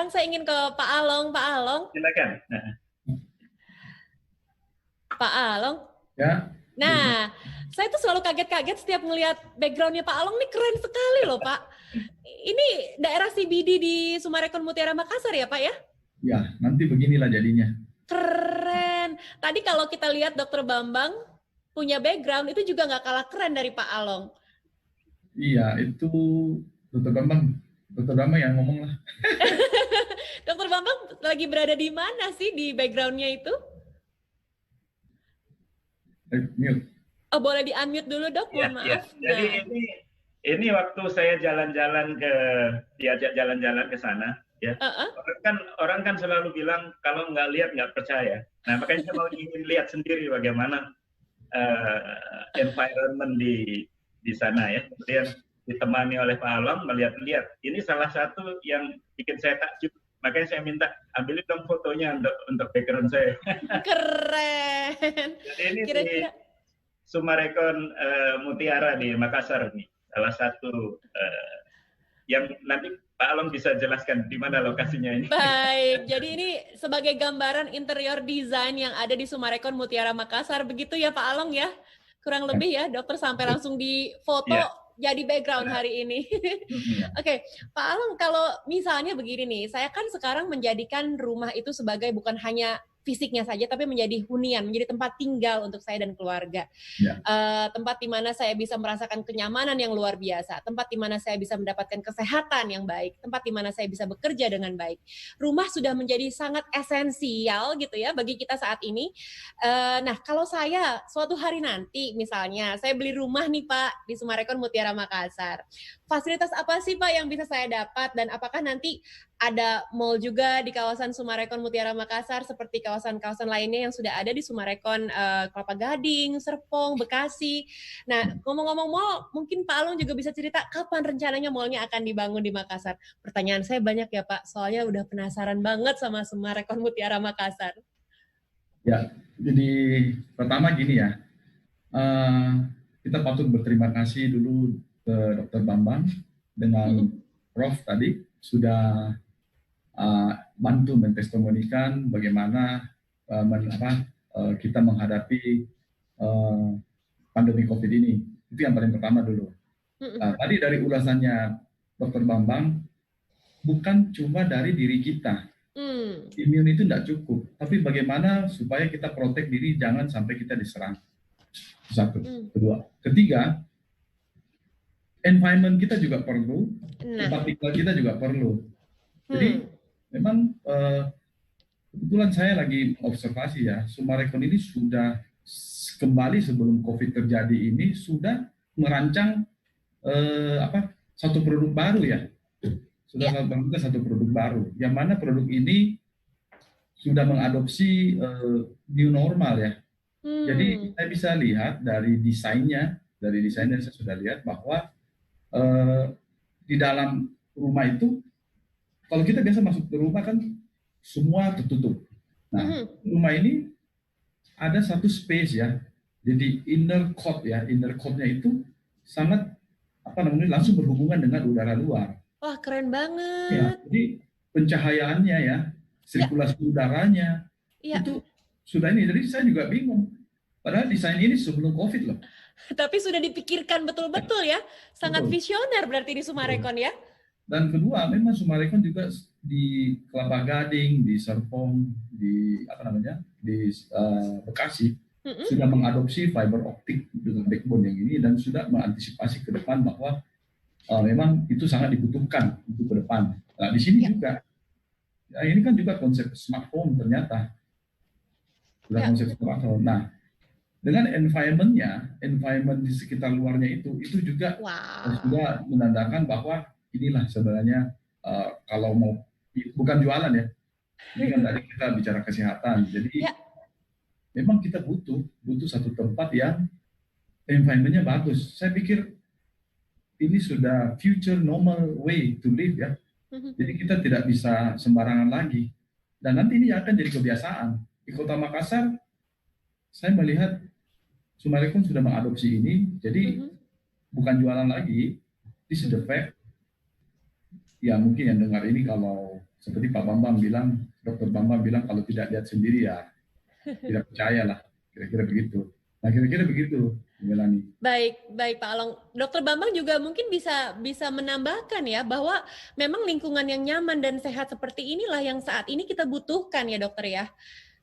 sekarang saya ingin ke Pak Along. Pak Along, Silakan. Pak Along. Ya. Nah, saya tuh selalu kaget-kaget setiap ngelihat backgroundnya Pak Along nih, keren sekali loh Pak. Ini daerah CBD di Sumarekon Mutiara Makassar ya Pak ya? Ya, nanti beginilah jadinya. Keren. Tadi kalau kita lihat Dokter Bambang punya background itu juga nggak kalah keren dari Pak Along. Iya, itu Dokter Bambang yang ngomong lah. Dokter Bambang lagi berada di mana sih di backgroundnya itu? Mute. Oh, boleh di-unmute dulu dok, mohon maaf. Jadi ini waktu saya jalan-jalan diajak jalan-jalan ke sana, ya. Orang kan selalu bilang kalau nggak lihat nggak percaya. Nah makanya saya ingin lihat sendiri bagaimana environment di sana ya. Kemudian ditemani oleh Pak Along melihat-lihat. Ini salah satu yang bikin saya takjub. Makanya saya minta ambilin dong fotonya untuk background saya. Keren. Jadi ini kira-kira di Sumarekon Mutiara di Makassar nih, salah satu yang nanti Pak Along bisa jelaskan di mana lokasinya ini. Baik, jadi ini sebagai gambaran interior design yang ada di Sumarekon Mutiara Makassar, begitu ya Pak Along ya? Kurang lebih ya, dokter sampai langsung di foto jadi background hari ini. Oke, Pak Along, kalau misalnya begini nih, saya kan sekarang menjadikan rumah itu sebagai bukan hanya fisiknya saja, tapi menjadi hunian, menjadi tempat tinggal untuk saya dan keluarga. Tempat di mana saya bisa merasakan kenyamanan yang luar biasa, tempat di mana saya bisa mendapatkan kesehatan yang baik, tempat di mana saya bisa bekerja dengan baik. Rumah sudah menjadi sangat esensial gitu ya bagi kita saat ini. Nah, kalau saya suatu hari nanti misalnya saya beli rumah nih Pak di Sumarekon Mutiara Makassar, fasilitas apa sih Pak yang bisa saya dapat, dan apakah nanti ada mall juga di kawasan Sumarekon Mutiara Makassar seperti kawasan-kawasan lainnya yang sudah ada di Sumarekon Kelapa Gading, Serpong, Bekasi. Nah, ngomong-ngomong mall, mungkin Pak Along juga bisa cerita kapan rencananya mallnya akan dibangun di Makassar. Pertanyaan saya banyak ya Pak, soalnya udah penasaran banget sama Sumarekon Mutiara Makassar. Ya, jadi pertama gini ya, kita patut berterima kasih dulu ke Dokter Bambang dengan Prof tadi sudah bantu mentestimonikan bagaimana kita menghadapi pandemi COVID ini. Itu yang paling pertama dulu. Tadi dari ulasannya Dr. Bambang, bukan cuma dari diri kita. Imun itu tidak cukup, tapi bagaimana supaya kita protek diri jangan sampai kita diserang. Satu. Kedua. Ketiga, environment kita juga perlu, tempat tinggal kita juga perlu. Jadi memang kebetulan saya lagi observasi ya, Sumarekon ini sudah kembali sebelum COVID terjadi ini sudah merancang satu produk baru ya, sudah melakukan satu produk baru, yang mana produk ini sudah mengadopsi new normal ya. Jadi saya bisa lihat dari desainnya saya sudah lihat bahwa di dalam rumah itu, kalau kita biasa masuk ke rumah kan semua tertutup. Nah, rumah ini ada satu space ya. Jadi inner court-nya itu sangat langsung berhubungan dengan udara luar. Wah, keren banget. Ya, jadi pencahayaannya ya, sirkulasi udaranya itu sudah ini. Jadi saya juga bingung. Padahal desain ini sebelum COVID loh. Tapi sudah dipikirkan betul-betul ya. Sangat visioner berarti di Sumarekon ya. Dan kedua, memang Sumarekon juga di Kelapa Gading, di Serpong, di Bekasi sudah mengadopsi fiber optik dengan backbone yang ini dan sudah mengantisipasi ke depan bahwa memang itu sangat dibutuhkan untuk ke depan. Nah, di sini juga, ini kan juga konsep smartphone ternyata sudah konsep smartphone. Nah, dengan environment di sekitar luarnya itu juga sudah menandakan bahwa inilah sebenarnya kalau mau bukan jualan ya, ini kan tadi kita bicara kesehatan, jadi memang kita butuh satu tempat yang environment-nya bagus. Saya pikir ini sudah future normal way to live ya, jadi kita tidak bisa sembarangan lagi, dan nanti ini akan jadi kebiasaan. Di Kota Makassar saya melihat Sumarekon sudah mengadopsi ini, jadi bukan jualan lagi, this is the fact. ya mungkin yang dengar ini kalau seperti Pak Bambang bilang, Dokter Bambang bilang kalau tidak lihat sendiri ya tidak percaya lah, kira-kira begitu. Nah kira-kira begitu, Melani. Baik, baik Pak Along. Dokter Bambang juga mungkin bisa menambahkan ya bahwa memang lingkungan yang nyaman dan sehat seperti inilah yang saat ini kita butuhkan ya dokter ya.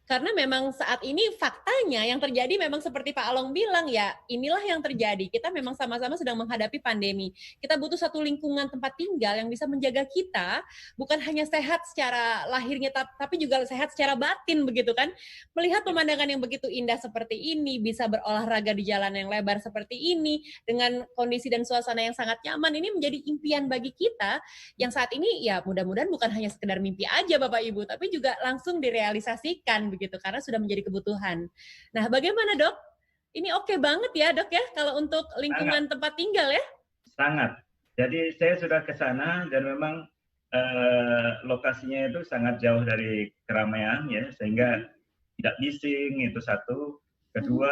Karena memang saat ini faktanya yang terjadi memang seperti Pak Along bilang ya, inilah yang terjadi. Kita memang sama-sama sedang menghadapi pandemi. Kita butuh satu lingkungan tempat tinggal yang bisa menjaga kita, bukan hanya sehat secara lahirnya, tapi juga sehat secara batin begitu kan. Melihat pemandangan yang begitu indah seperti ini, bisa berolahraga di jalan yang lebar seperti ini, dengan kondisi dan suasana yang sangat nyaman, ini menjadi impian bagi kita, yang saat ini ya mudah-mudahan bukan hanya sekedar mimpi aja Bapak Ibu, tapi juga langsung direalisasikan begitu karena sudah menjadi kebutuhan. Nah, bagaimana Dok? Ini oke banget ya Dok ya kalau untuk lingkungan tempat tinggal ya? Sangat. Jadi saya sudah ke sana dan memang lokasinya itu sangat jauh dari keramaian ya sehingga tidak bising, itu satu. Kedua,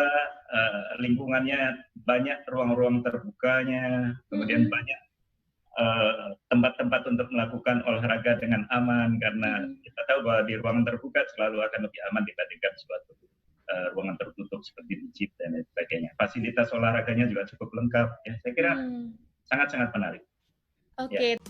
lingkungannya banyak ruang-ruang terbukanya, kemudian banyak tempat-tempat untuk melakukan olahraga dengan aman karena kita tahu bahwa di ruangan terbuka selalu akan lebih aman dibandingkan suatu ruangan tertutup seperti di gym dan lain sebagainya. Fasilitas olahraganya juga cukup lengkap. Ya, saya kira sangat-sangat menarik. Oke.